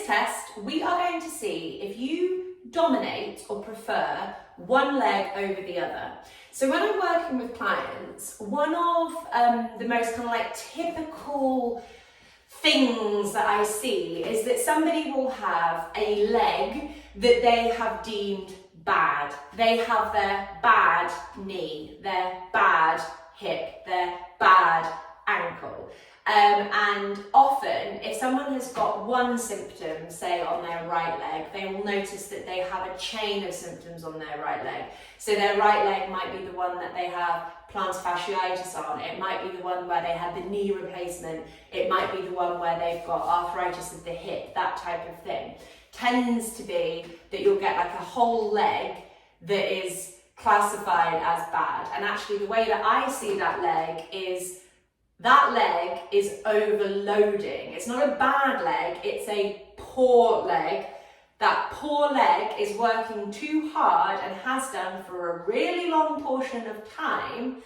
test, we are going to see if you dominate or prefer one leg over the other. So when I'm working with clients, one of the most kind of like typical things that I see is that somebody will have a leg that they have deemed bad. They have their bad knee, their bad hip, their bad ankle. And often, if someone has got one symptom, say on their right leg, they will notice that they have a chain of symptoms on their right leg. So their right leg might be the one that they have plantar fasciitis on. It might be the one where they had the knee replacement. It might be the one where they've got arthritis of the hip, that type of thing. Tends to be that you'll get like a whole leg that is classified as bad. And actually the way that I see that leg is overloading. It's not a bad leg, it's a poor leg. That poor leg is working too hard and has done for a really long portion of time,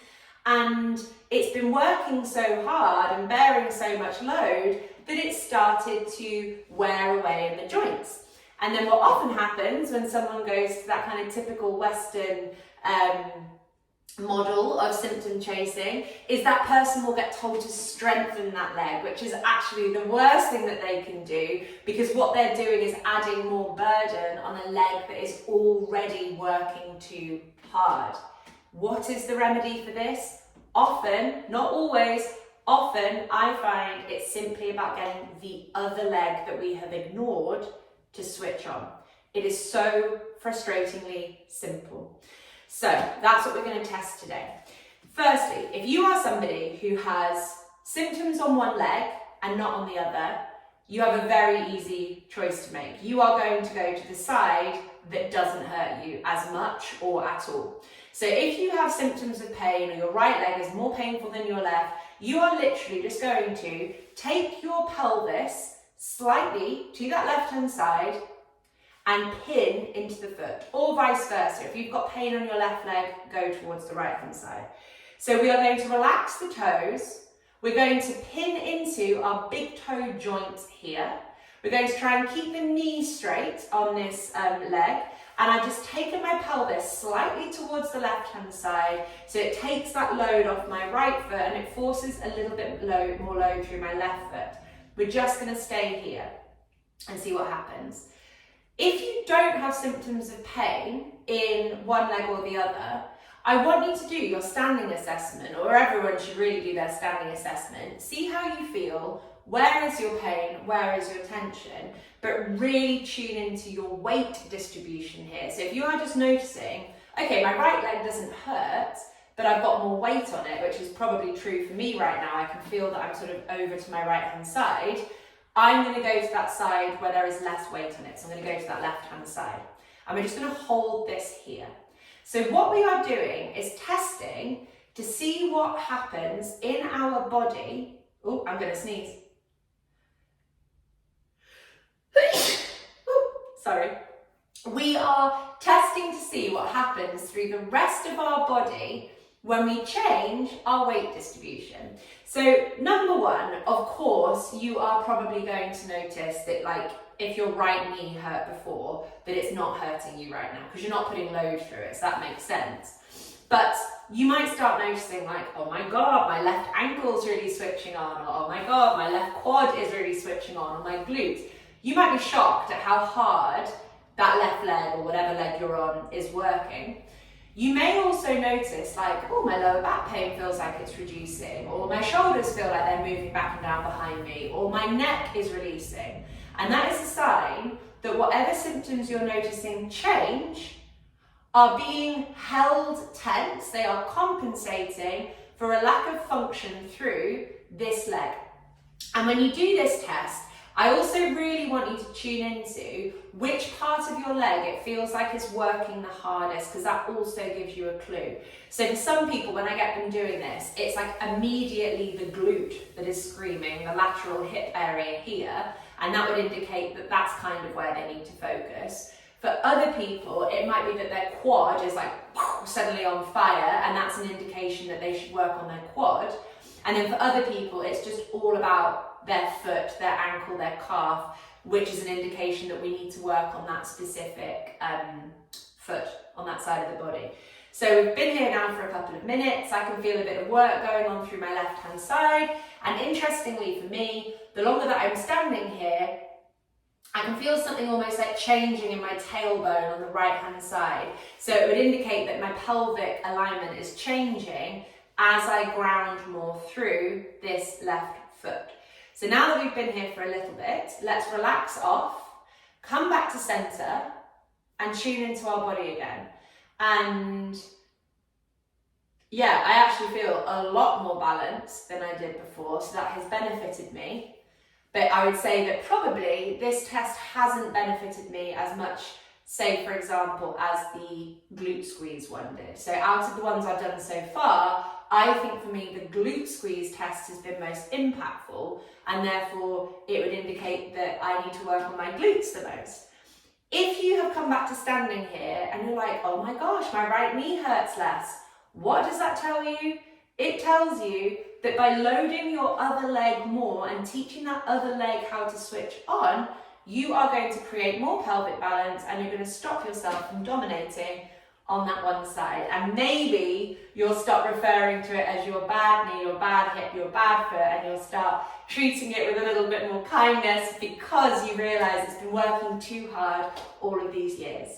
and it's been working so hard and bearing so much load that it started to wear away in the joints. And then what often happens when someone goes to that kind of typical Western model of symptom chasing is that person will get told to strengthen that leg, which is actually the worst thing that they can do, because what they're doing is adding more burden on a leg that is already working too hard. What is the remedy for this? Often, not always, often I find it's simply about getting the other leg that we have ignored to switch on. It is so frustratingly simple. So that's what we're going to test today. Firstly, if you are somebody who has symptoms on one leg and not on the other, you have a very easy choice to make. You are going to go to the side that doesn't hurt you as much or at all. So if you have symptoms of pain or your right leg is more painful than your left, you are literally just going to take your pelvis slightly to that left-hand side and pin into the foot, or vice versa. If you've got pain on your left leg, go towards the right-hand side. So we are going to relax the toes. We're going to pin into our big toe joint here. We're going to try and keep the knee straight on this leg. And I've just taken my pelvis slightly towards the left-hand side, so it takes that load off my right foot and it forces a little bit more load through my left foot. We're just going to stay here and see what happens. If you don't have symptoms of pain in one leg or the other, I want you to do your standing assessment, or everyone should really do their standing assessment. See how you feel, where is your pain, where is your tension, but really tune into your weight distribution here. So if you are just noticing, okay, my right leg doesn't hurt, but I've got more weight on it, which is probably true for me right now. I can feel that I'm sort of over to my right-hand side. I'm going to go to that side where there is less weight on it. So I'm going to go to that left-hand side. And we're just going to hold this here. So what we are doing is testing to see what happens in our body. Oh, I'm going to sneeze. Sorry. We are testing to see what happens through the rest of our body when we change our weight distribution. So number one, of course, you are probably going to notice that, like, if your right knee hurt before, that it's not hurting you right now because you're not putting load through it, so that makes sense. But you might start noticing, like, oh my God, my left ankle's really switching on, or oh my God, my left quad is really switching on, or my glutes. You might be shocked at how hard that left leg, or whatever leg you're on, is working. You may also notice, like, oh, my lower back pain feels like it's reducing, or my shoulders feel like they're moving back and down behind me, or my neck is releasing. And that is a sign that whatever symptoms you're noticing change are being held tense. They are compensating for a lack of function through this leg. And when you do this test, I also really want you to tune into which part of your leg it feels like is working the hardest, because that also gives you a clue. So for some people, when I get them doing this, it's like immediately the glute that is screaming, the lateral hip area here, and that would indicate that that's kind of where they need to focus. For other people, it might be that their quad is like suddenly on fire, and that's an indication that they should work on their quad. And then for other people, it's just all about their foot, their ankle, their calf, which is an indication that we need to work on that specific foot on that side of the body. So we've been here now for a couple of minutes. I can feel a bit of work going on through my left hand side, and interestingly for me, the longer that I'm standing here, I can feel something almost like changing in my tailbone on the right hand side. So it would indicate that my pelvic alignment is changing as I ground more through this left foot. So now that we've been here for a little bit, let's relax off, come back to center and tune into our body again. And yeah, I actually feel a lot more balanced than I did before, so that has benefited me. But I would say that probably this test hasn't benefited me as much, say for example, as the glute squeeze one did. So out of the ones I've done so far, I think for me the glute squeeze test has been most impactful, and therefore it would indicate that I need to work on my glutes the most. If you have come back to standing here and you're like, oh my gosh, my right knee hurts less, what does that tell you? It tells you that by loading your other leg more and teaching that other leg how to switch on, you are going to create more pelvic balance, and you're going to stop yourself from dominating on that one side. And maybe you'll stop referring to it as your bad knee, your bad hip, your bad foot, and you'll start treating it with a little bit more kindness because you realise it's been working too hard all of these years.